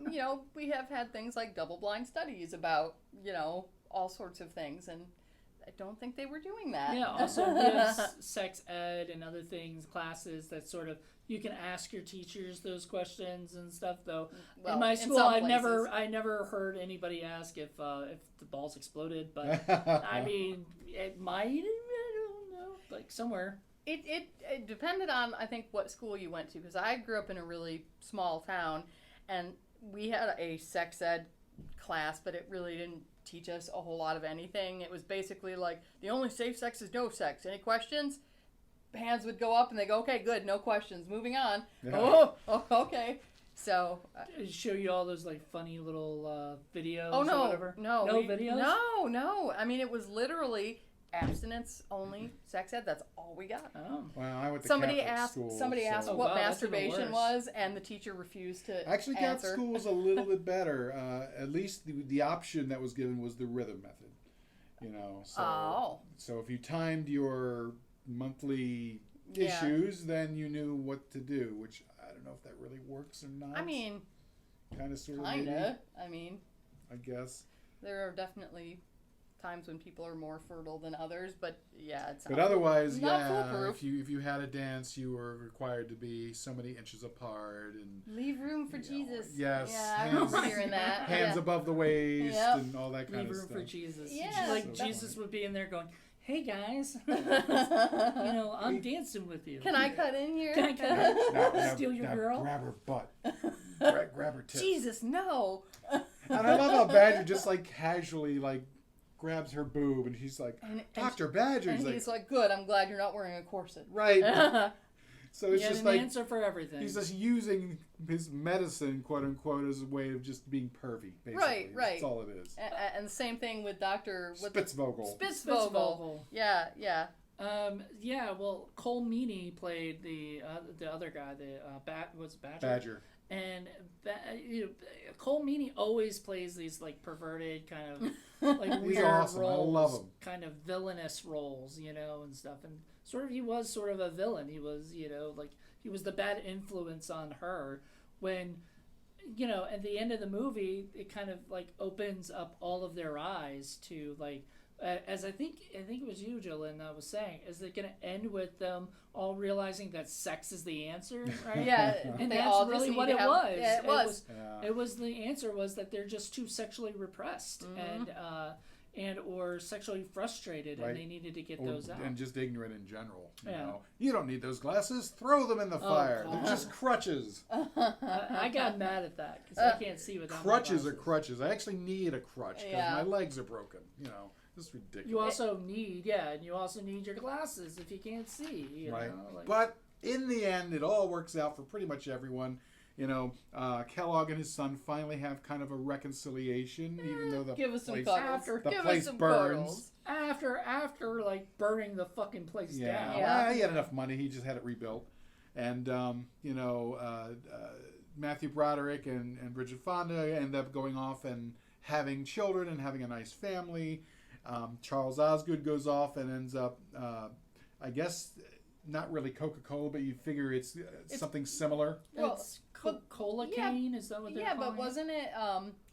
we have had things like double-blind studies about, all sorts of things, and I don't think they were doing that. Yeah, also we have sex ed and other things, classes that sort of, you can ask your teachers those questions and stuff, though. Well, in my school, I never heard anybody ask if the balls exploded, but I mean, it might, I don't know, like somewhere. It depended on, I think, what school you went to, because I grew up in a really small town, and we had a sex ed class, but it really didn't teach us a whole lot of anything. It was basically like, the only safe sex is no sex. Any questions? Hands would go up, and they go, okay, good, no questions. Moving on. Yeah. Oh, okay. So did it show you all those like funny little videos? Oh no, or whatever? no videos. No. I mean, it was literally abstinence only sex ed. That's all we got. Oh. Well, I went to somebody Catholic asked school, somebody so. asked what masturbation was, and the teacher refused to actually Catholic answer. school was a little bit better. At least the option that was given was the rhythm method. So if you timed your monthly issues, then you knew what to do, which I don't know if that really works or not. I mean, kind of, sort of, kinda. I mean, I guess there are definitely times when people are more fertile than others, but yeah, it's but otherwise, not foolproof. If you had a dance, you were required to be so many inches apart and leave room for Jesus. Yes, I remember hearing that. Hands above the waist and all that kind of stuff. Leave room for Jesus. Yeah, like Jesus would be in there going, hey guys, I'm dancing with you. Can I cut in here? Can I steal your girl? Grab her butt. grab her tits. Jesus, no. And I love how Badger just like casually like grabs her boob, and he's like, Dr. Badger. And he's like, good, I'm glad you're not wearing a corset. Right. So it's just an like answer for everything. He's just using his medicine, quote unquote, as a way of just being pervy. Basically. Right. That's all it is. And the same thing with Dr. Spitzvogel. Yeah. Well, Cole Meany played the other guy. Badger. And Cole Meany always plays these like perverted kind of like weird awesome. roles, I love him. Kind of villainous roles, and stuff. And he was sort of a villain. He was, like he was the bad influence on her. When, at the end of the movie, it kind of like opens up all of their eyes to like. As I think it was you, JoLynn, that was saying, is it going to end with them all realizing that sex is the answer, right? Yeah, and that's really what it was. Yeah, it was. It was the answer was that they're just too sexually repressed and or sexually frustrated, right. And they needed to get those out. And just ignorant in general. You don't need those glasses. Throw them in the fire. They're just crutches. I got mad at that because I can't see without crutches are crutches. I actually need a crutch because my legs are broken. It's ridiculous. You also need your glasses if you can't see. Right. But in the end, it all works out for pretty much everyone. Kellogg and his son finally have kind of a reconciliation, even though the place burns. After like burning the fucking place down. Well, he had enough money. He just had it rebuilt. And, Matthew Broderick and Bridget Fonda end up going off and having children and having a nice family. Charles Osgood goes off and ends up, I guess, not really Coca-Cola, but you figure it's something similar. Well, it's Coca-Cola cane? Is that what they're calling it? Yeah, but wasn't it...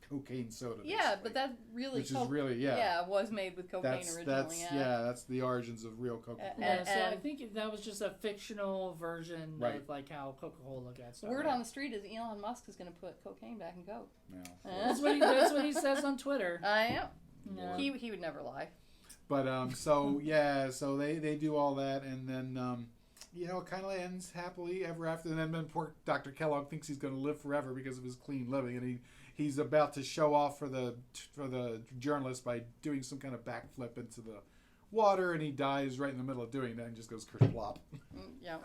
cocaine soda. Yeah, but that really... Which is really, was made with cocaine originally. That's the origins of real Coca-Cola. So I think that was just a fictional version of like how Coca-Cola got started. Word on the street is Elon Musk is going to put cocaine back in Coke. Yeah. That's what he says on Twitter. I am. No. He would never lie. But so they do all that, and then it kind of ends happily ever after. And then poor Dr. Kellogg thinks he's going to live forever because of his clean living, and he's about to show off for the journalist by doing some kind of backflip into the water, and he dies right in the middle of doing that and just goes kerplop. Yeah.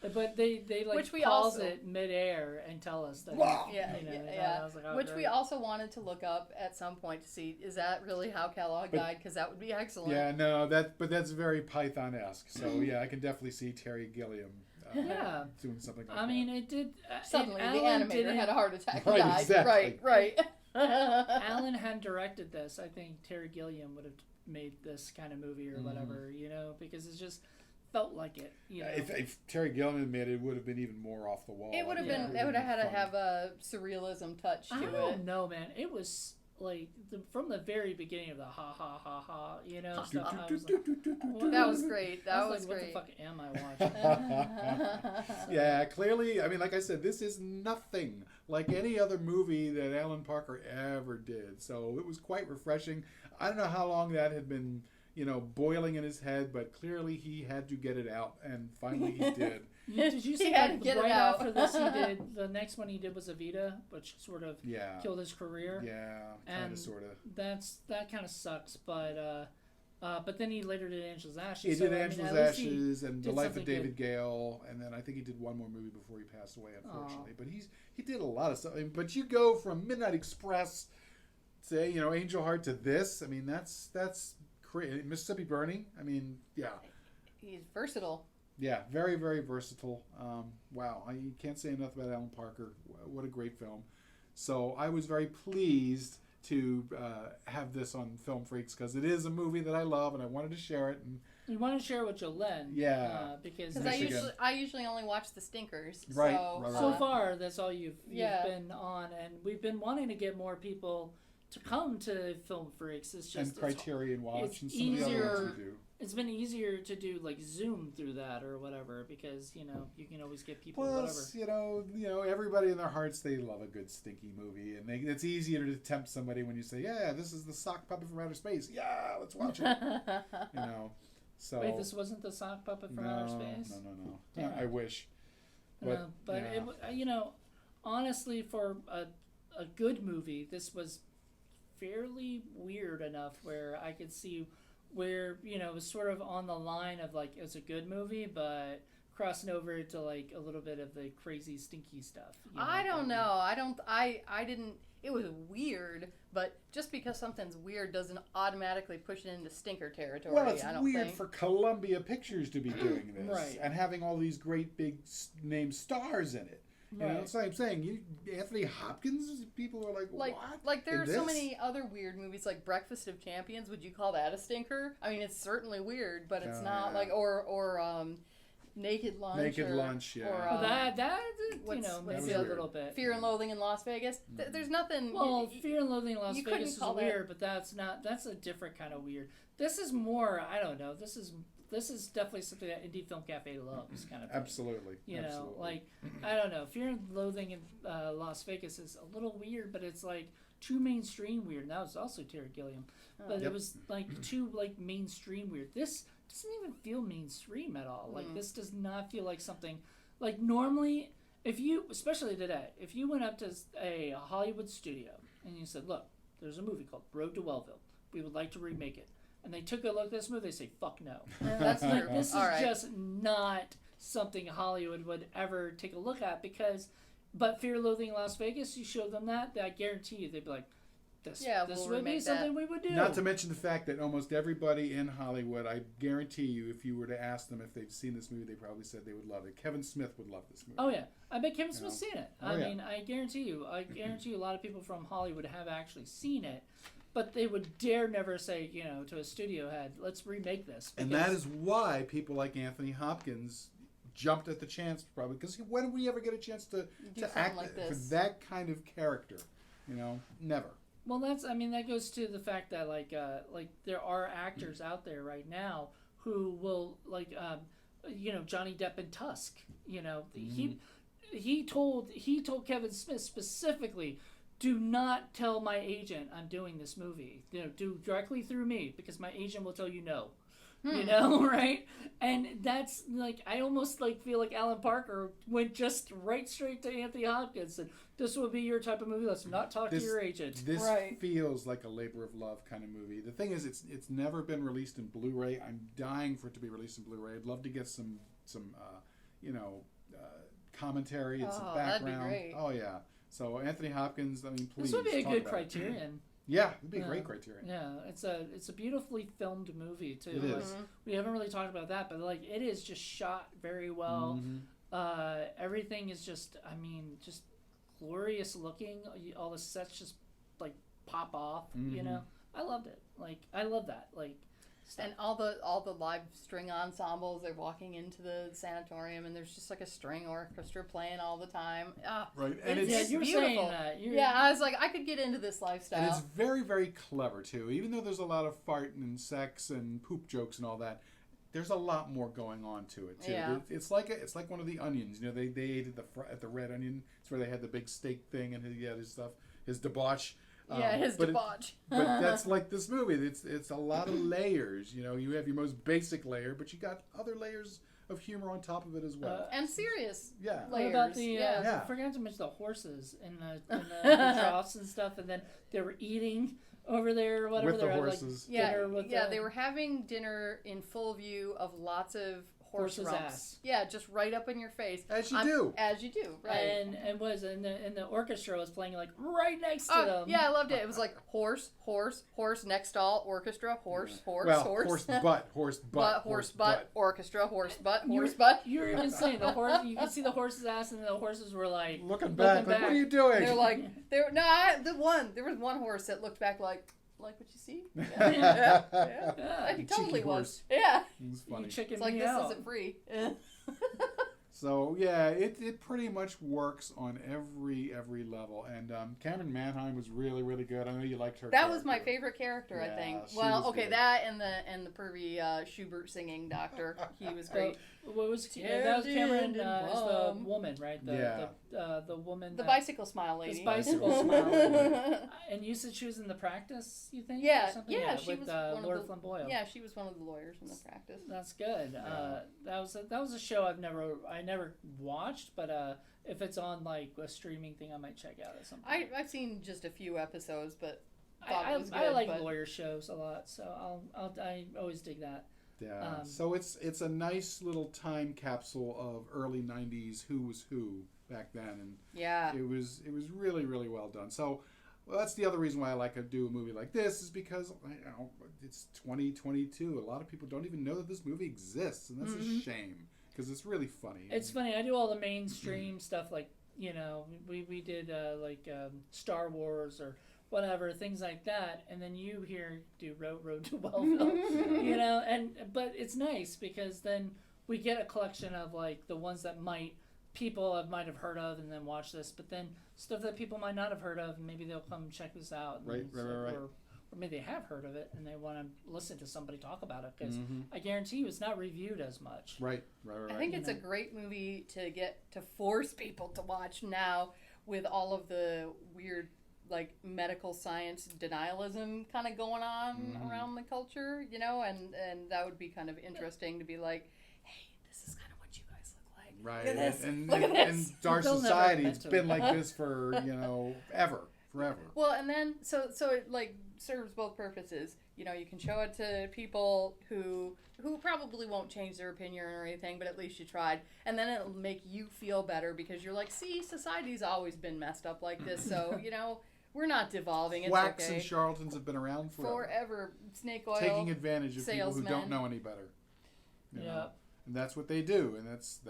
But they like Which we pause also- it midair and tell us that. Wow. Yeah, you know, yeah. I was like, oh, Which great. we also wanted to look up at some point to see, is that really how Kellogg died? Because that would be excellent. Yeah, no, but that's very Python-esque. So yeah, I can definitely see Terry Gilliam Yeah. doing something like I that. mean, it did. Suddenly, the Alan animator didn't- had a heart attack. Right, Died. exactly. Right. Alan hadn't directed this. I think Terry Gilliam would have made this kind of movie or whatever, you know, because it just felt like it. You know? If Terry Gilliam had made it, it would have been even more off the wall. It would have Yeah. been. It would have had to have a surrealism touch to I it. don't know, man. It was like from the very beginning of the ha ha ha ha, you know, stuff. I was like, That was great. I That was was like, great. what the fuck am I watching? Yeah, clearly, I mean, like I said, this is nothing like any other movie that Alan Parker ever did. So it was quite refreshing. I don't know how long that had been, you know, boiling in his head, but clearly he had to get it out, and finally he did. Did you see He had like, to get it right out. after this he did the next one he did was Evita, which sort of Yeah. killed his career. Yeah, kind And of, sort of. that kind of sucks, but then he later did Angela's Ashes. He so, did I mean, Angela's at least he Ashes and The did Life of something David good. Gale, and then I think he did one more movie before he passed away, unfortunately. But he did a lot of stuff. I mean, but you go from Midnight Express, say, you know, Angel Heart to this. I mean, that's crazy. Mississippi Burning. I mean, yeah. He's versatile. Yeah, very, very versatile. Wow, you can't say enough about Alan Parker. What a great film. So I was very pleased to have this on Film Freaks because it is a movie that I love and I wanted to share it. And You want to share with JoLynn, Yeah. because Because Michigan. I usually only watch the stinkers. Right, So, right, so far that's all you've Yeah. been on, and we've been wanting to get more people to come to Film Freaks. It's just and Criterion Watch it's and some of the other easier- ones we do. it's been easier to do like Zoom through that or whatever because you know you can always get people whatever. Plus, you know, everybody in their hearts, they love a good stinky movie, and it's easier to tempt somebody when you say, "Yeah, this is the sock puppet from outer space. Yeah, let's watch it." You know, so Wait, this wasn't the sock puppet from outer space? No. Damn I it. wish. But yeah. it, you know, honestly, for a good movie, this was fairly weird enough where I could see where, you know, it was sort of on the line of like it's a good movie, but crossing over to like a little bit of the crazy stinky stuff. You know, I don't that know. I didn't. It was weird, but just because something's weird doesn't automatically push it into stinker territory. Well, it's I don't weird think. for Columbia Pictures to be doing this, Right. and having all these great big name stars in it. You know, Right. it's like I'm saying, Anthony Hopkins. People are like, what? Like there In are so this? many other weird movies like Breakfast of Champions. Would you call that a stinker? I mean, it's certainly weird, but it's Oh, not yeah. like or Naked Lunch. Naked or, Lunch, yeah. Or, Well, that you what's- know what's maybe the a other- little bit. Fear and Loathing in Las Vegas. There's nothing. Well, Fear and Loathing in Las you couldn't Vegas is call that- weird, but that's a different kind of weird. This is more, I don't know. This is definitely something that Indie Film Cafe loves, kind of thing. Absolutely. You know, Absolutely. like I don't know. Fear and Loathing in Las Vegas is a little weird, but it's like too mainstream weird. And that was also Terry Gilliam, but Yep. it was like too like mainstream weird. This doesn't even feel mainstream at all. Like this does not feel like something like normally. If you, especially today, if you went up to a Hollywood studio and you said, "Look, there's a movie called Road to Wellville. We would like to remake it," and they took a look at this movie, they say, "Fuck no." That's Like, true. this is All right. just not something Hollywood would ever take a look at but Fear and Loathing in Las Vegas, you show them that, I guarantee you they'd be like, this Yeah, would we'll be remake something that. we would do. Not to mention the fact that almost everybody in Hollywood, I guarantee you, if you were to ask them if they've seen this movie, they probably said they would love it. Kevin Smith would love this movie. Oh yeah, I bet Kevin Smith's seen it. Oh, I yeah. mean, I guarantee you a lot of people from Hollywood have actually seen it, but they would dare never say, you know, to a studio head, let's remake this. And that is why people like Anthony Hopkins jumped at the chance, probably, because when did we ever get a chance to something act like for this. that kind of character? You know, never. Well, that goes to the fact that like there are actors out there right now who will you know, Johnny Depp in Tusk. You know, he told Kevin Smith specifically, do not tell my agent I'm doing this movie. You know, do directly through me because my agent will tell you no. you know, right? And that's like, I almost like feel like Alan Parker went just right straight to Anthony Hopkins and this will be your type of movie. Let's not talk to your agent. This Right. feels like a labor of love kind of movie. The thing is, it's never been released in Blu-ray. I'm dying for it to be released in Blu-ray. I'd love to get some commentary and some that'd be background. great. Oh yeah. So Anthony Hopkins, I mean, please. This would be a talk good about it. Criterion. Yeah, it'd be a great Criterion. Yeah, it's a beautifully filmed movie too. It is. We haven't really talked about that, but like it is just shot very well. Everything is just, I mean, just glorious looking. All the sets just like pop off. You know, I loved it. Like I love that. Like. And all the live string ensembles, they're walking into the sanatorium and there's just like a string orchestra playing all the time. Right, and it's you're beautiful. saying that. Yeah, I was like, I could get into this lifestyle. And it's very, very clever too. Even though there's a lot of farting and sex and poop jokes and all that, there's a lot more going on to it too. Yeah. It's like one of the Onions. You know, they ate at the Red Onion. It's where they had the big steak thing and he had his stuff, his debauch. His debauch. But that's like this movie. It's a lot of layers. You know, you have your most basic layer, but you got other layers of humor on top of it as well. And serious Yeah. What layers. about the? yeah. I forgot to mention the horses in the troughs and stuff, and then they were eating over there or whatever. With they the were horses. Like, dinner with they were having dinner in full view of lots of horse Horse's rumps. ass. Yeah, just right up in your face. As you do. As you do, right. And the orchestra was playing like right next to them. Yeah, I loved it. It was like horse, next stall, orchestra, horse, Well, horse butt, orchestra, horse butt, You horse were- butt. You were even saying the horse. You could see the horse's ass, and the horses were like looking back. Like, what are you doing? They're like, there was one horse that looked back like what you see? Yeah. Yeah. He totally Cheeky was. horse. Yeah. It's funny. You chicken It's like me this out. isn't free. So yeah, it pretty much works on every level. And Cameron Manheim was really, really good. I know you liked her. That was my character. favorite character, I Yeah, think. she Well, was okay, good. that and the pervy Schubert singing doctor, he was great. What was Tear that? Was Cameron dimmed is the bomb. woman, right? The woman. The that- bicycle smile lady. This bicycle smile lady. And you said she was in The Practice, you think? Yeah, Or something? yeah, she with was one Laura of the, Flamboyant. Yeah, she was one of the lawyers in the practice. That's good. Yeah. That was a show I never watched, but if it's on like a streaming thing, I might check out at some point. I've seen just a few episodes, but thought I it was good. I like but lawyer shows a lot, so I always dig that. Yeah. So it's a nice little time capsule of early '90s Who Was Who back then, and yeah, it was really, really well done. So. Well, that's the other reason why I like to do a movie like this is because it's 2022. A lot of people don't even know that this movie exists, and that's a shame because it's really funny. It's funny. I do all the mainstream stuff, like we did Star Wars or whatever, things like that, and then you here do Road to Wellville, but it's nice because then we get a collection of like the ones that people might have heard of and then watch this, but then stuff that people might not have heard of, and maybe they'll come check this out. Right. Or maybe they have heard of it and they want to listen to somebody talk about it, because I guarantee you it's not reviewed as much. Right. I think it's a great movie to force people to watch now with all of the weird like medical science denialism kind of going on around the culture, and that would be kind of interesting to be like, hey, this is kind of what you guys look like. Right. Look at this. And Look at this. and our They'll never society, admit it's to been it. like this for forever. Well, and then so it like serves both purposes. You can show it to people who probably won't change their opinion or anything, but at least you tried. And then it'll make you feel better because you're like, see, society's always been messed up like this, so we're not devolving. It's Quacks okay. and charlatans have been around forever. Snake oil. Taking advantage of people who don't salesmen. know any better. You Yeah. know? And that's what they do, and that's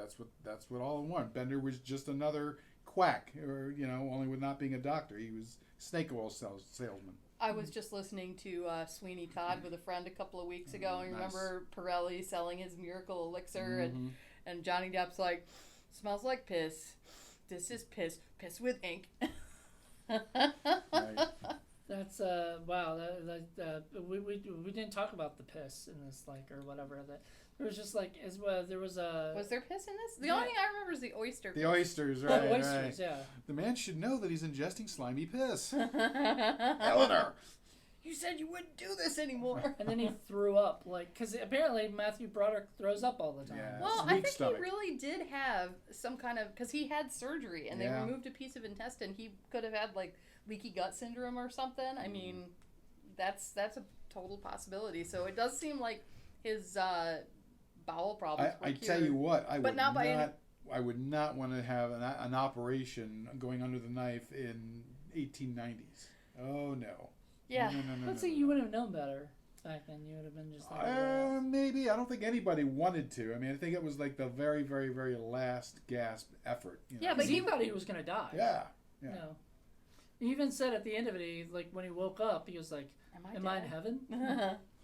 what all in one. Bender was just another quack, or only with not being a doctor. He was snake oil salesman. I was just listening to Sweeney Todd with a friend a couple of weeks ago, and Nice. remember Pirelli selling his miracle elixir, and Johnny Depp's like, smells like piss. This is piss with ink. Right. That's wow. We didn't talk about the piss in this, or whatever. That it was just like as well. There was a. Was there piss in this? The Yeah. only thing I remember is the oyster. The oysters, right? The oysters, right. yeah. The man should know that he's ingesting slimy piss. Eleanor. You said you wouldn't do this anymore. And then he threw up, like, because apparently Matthew Broderick throws up all the time. Yeah. Well, Weak I think stomach. he really did have some kind of, because he had surgery and they removed a piece of intestine. He could have had like leaky gut syndrome or something. I mean, that's a total possibility. So it does seem like his bowel problems were I cured. tell you what, I would not want to have an operation going under the knife in 1890s. Oh no. Yeah. No. Let's say you would have known better back then. You would have been just like, maybe. I don't think anybody wanted to. I mean, I think it was like the very, very, very last gasp effort. You know? Yeah, because he thought he was going to die. Yeah. You know. He even said at the end of it, when he woke up, he was like, Am I in heaven?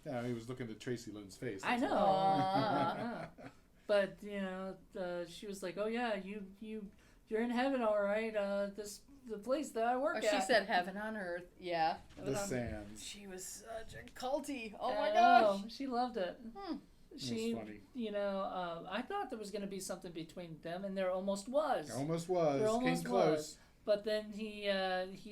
Yeah, he was looking at Tracy Lynn's face. I know. All. But, she was like, oh, yeah, you're in heaven, all right. The place that I work at. She said heaven on earth. Yeah. The sands. She was such a culty. Oh, my gosh. gosh. She loved it. She, it was funny. I thought there was going to be something between them, and there almost was. There almost was. There almost Came close. was. But then he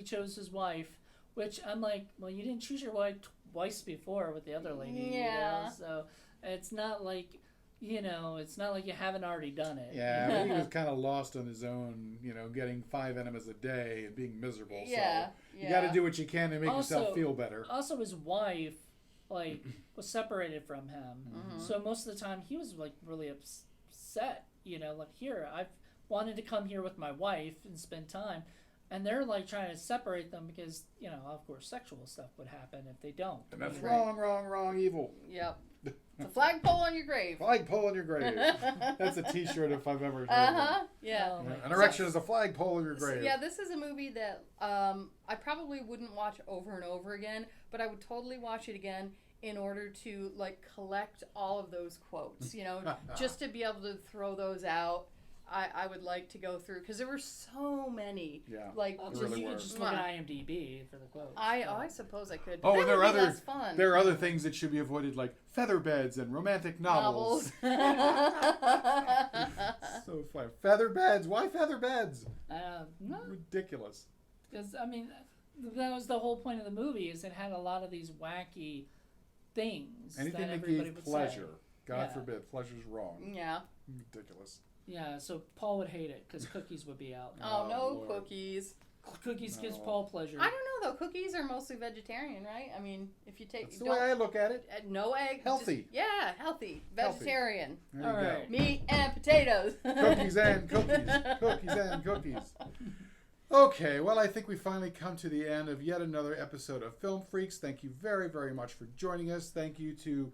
chose his wife, which I'm like, well, you didn't choose your wife twice before with the other lady. Yeah. So it's not like... it's not like you haven't already done it. Yeah, but he was kind of lost on his own, getting 5 enemas a day and being miserable. Yeah, so you got to do what you can to make Also- yourself feel better. Also, his wife, was separated from him. Mm-hmm. So most of the time, he was, really upset. Here, I've wanted to come here with my wife and spend time. And they're, trying to separate them because, of course, sexual stuff would happen if they don't. And that's Right. wrong, evil. Yep. It's a flagpole on your grave. Flagpole on your grave. That's a T-shirt if I've ever heard Uh-huh. of Yeah. Oh, my An erection is a flagpole on your grave. Yeah, this is a movie that I probably wouldn't watch over and over again, but I would totally watch it again in order to collect all of those quotes, just to be able to throw those out. I would like to go through because there were so many. Yeah. You were. could just look at IMDb for the quotes. I suppose I could. Oh, That and there are would be other less fun. there are other things that should be avoided, like feather beds and romantic novels. So fun. Feather beds? Why feather beds? No, Ridiculous. because that was the whole point of the movie. Is it had a lot of these wacky things Anything that that everybody gave would pleasure. say. God Yeah. forbid. Pleasure's wrong. Yeah. Ridiculous. Yeah, so Paul would hate it because cookies would be out. Oh, no Lord. cookies. Cookies gives No. Paul pleasure. I don't know though. Cookies are mostly vegetarian, right? I mean, if you take That's the way I look at it. no egg, Healthy. healthy, vegetarian, There you All go. right. meat and potatoes. Cookies and cookies. Cookies and cookies. Okay, well, I think we finally come to the end of yet another episode of Film Freaks. Thank you very, very much for joining us. Thank you to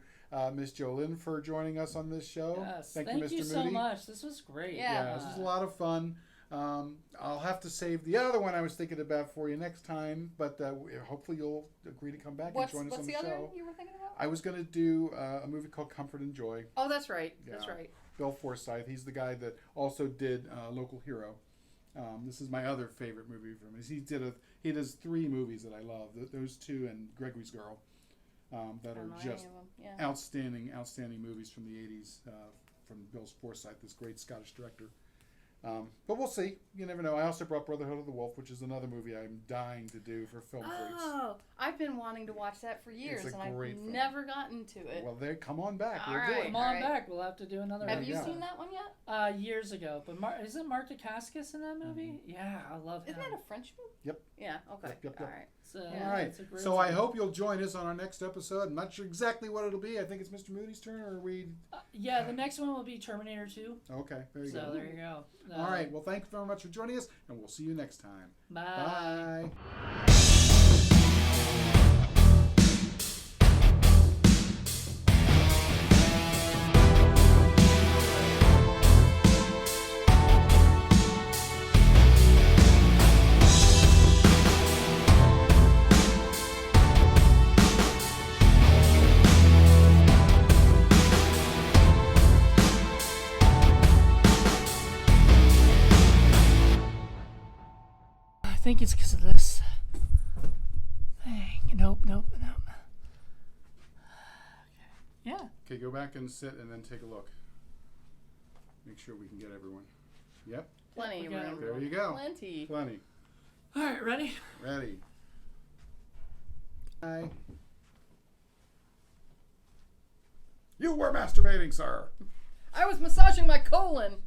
Miss JoLynn for joining us on this show. Yes, Thank thank you, Mr. you so Moody. much. This was great. Yeah. This was a lot of fun. I'll have to save the other one I was thinking about for you next time, but hopefully you'll agree to come back What's and join us on the the other show. you were thinking about? I was going to do a movie called Comfort and Joy. Oh, that's right. That's Yeah. right. Bill Forsyth. He's the guy that also did Local Hero. This is my other favorite movie from him. He does 3 movies that I love. Those 2 and Gregory's Girl that Don't know are any just of them. Yeah. outstanding movies from the 80s from Bill Forsyth, this great Scottish director. But we'll see. You never know. I also brought Brotherhood of the Wolf, which is another movie I'm dying to do for Film Freaks. Oh, I've been wanting to watch that for years, It's a and great I've film. never gotten to it. Well, come on back. All We'll do right. it. Come on Alright. back. We'll have to do another Have one. you Yeah. seen that one yet? Years ago. But isn't Mark Dacascos in that movie? Yeah, I love him. Isn't that a French movie? Yep. Yeah. Okay. Yep. All right. So, Yeah. All right. it's a great So I film. hope you'll join us on our next episode. I'm not sure exactly what it'll be. I think it's Mr. Moody's turn, or we. Yeah, the next one will be Terminator 2. Okay. There you So go. there you go. All right. Well, thanks very much for joining us, and we'll see you next time. Bye. Bye. I think it's because of this thing. Nope. Yeah. Okay, go back and sit, and then take a look. Make sure we can get everyone. Yep. Plenty we of got room. There you go. Plenty. Plenty. All right, ready? Ready. Hi. You were masturbating, sir. I was massaging my colon.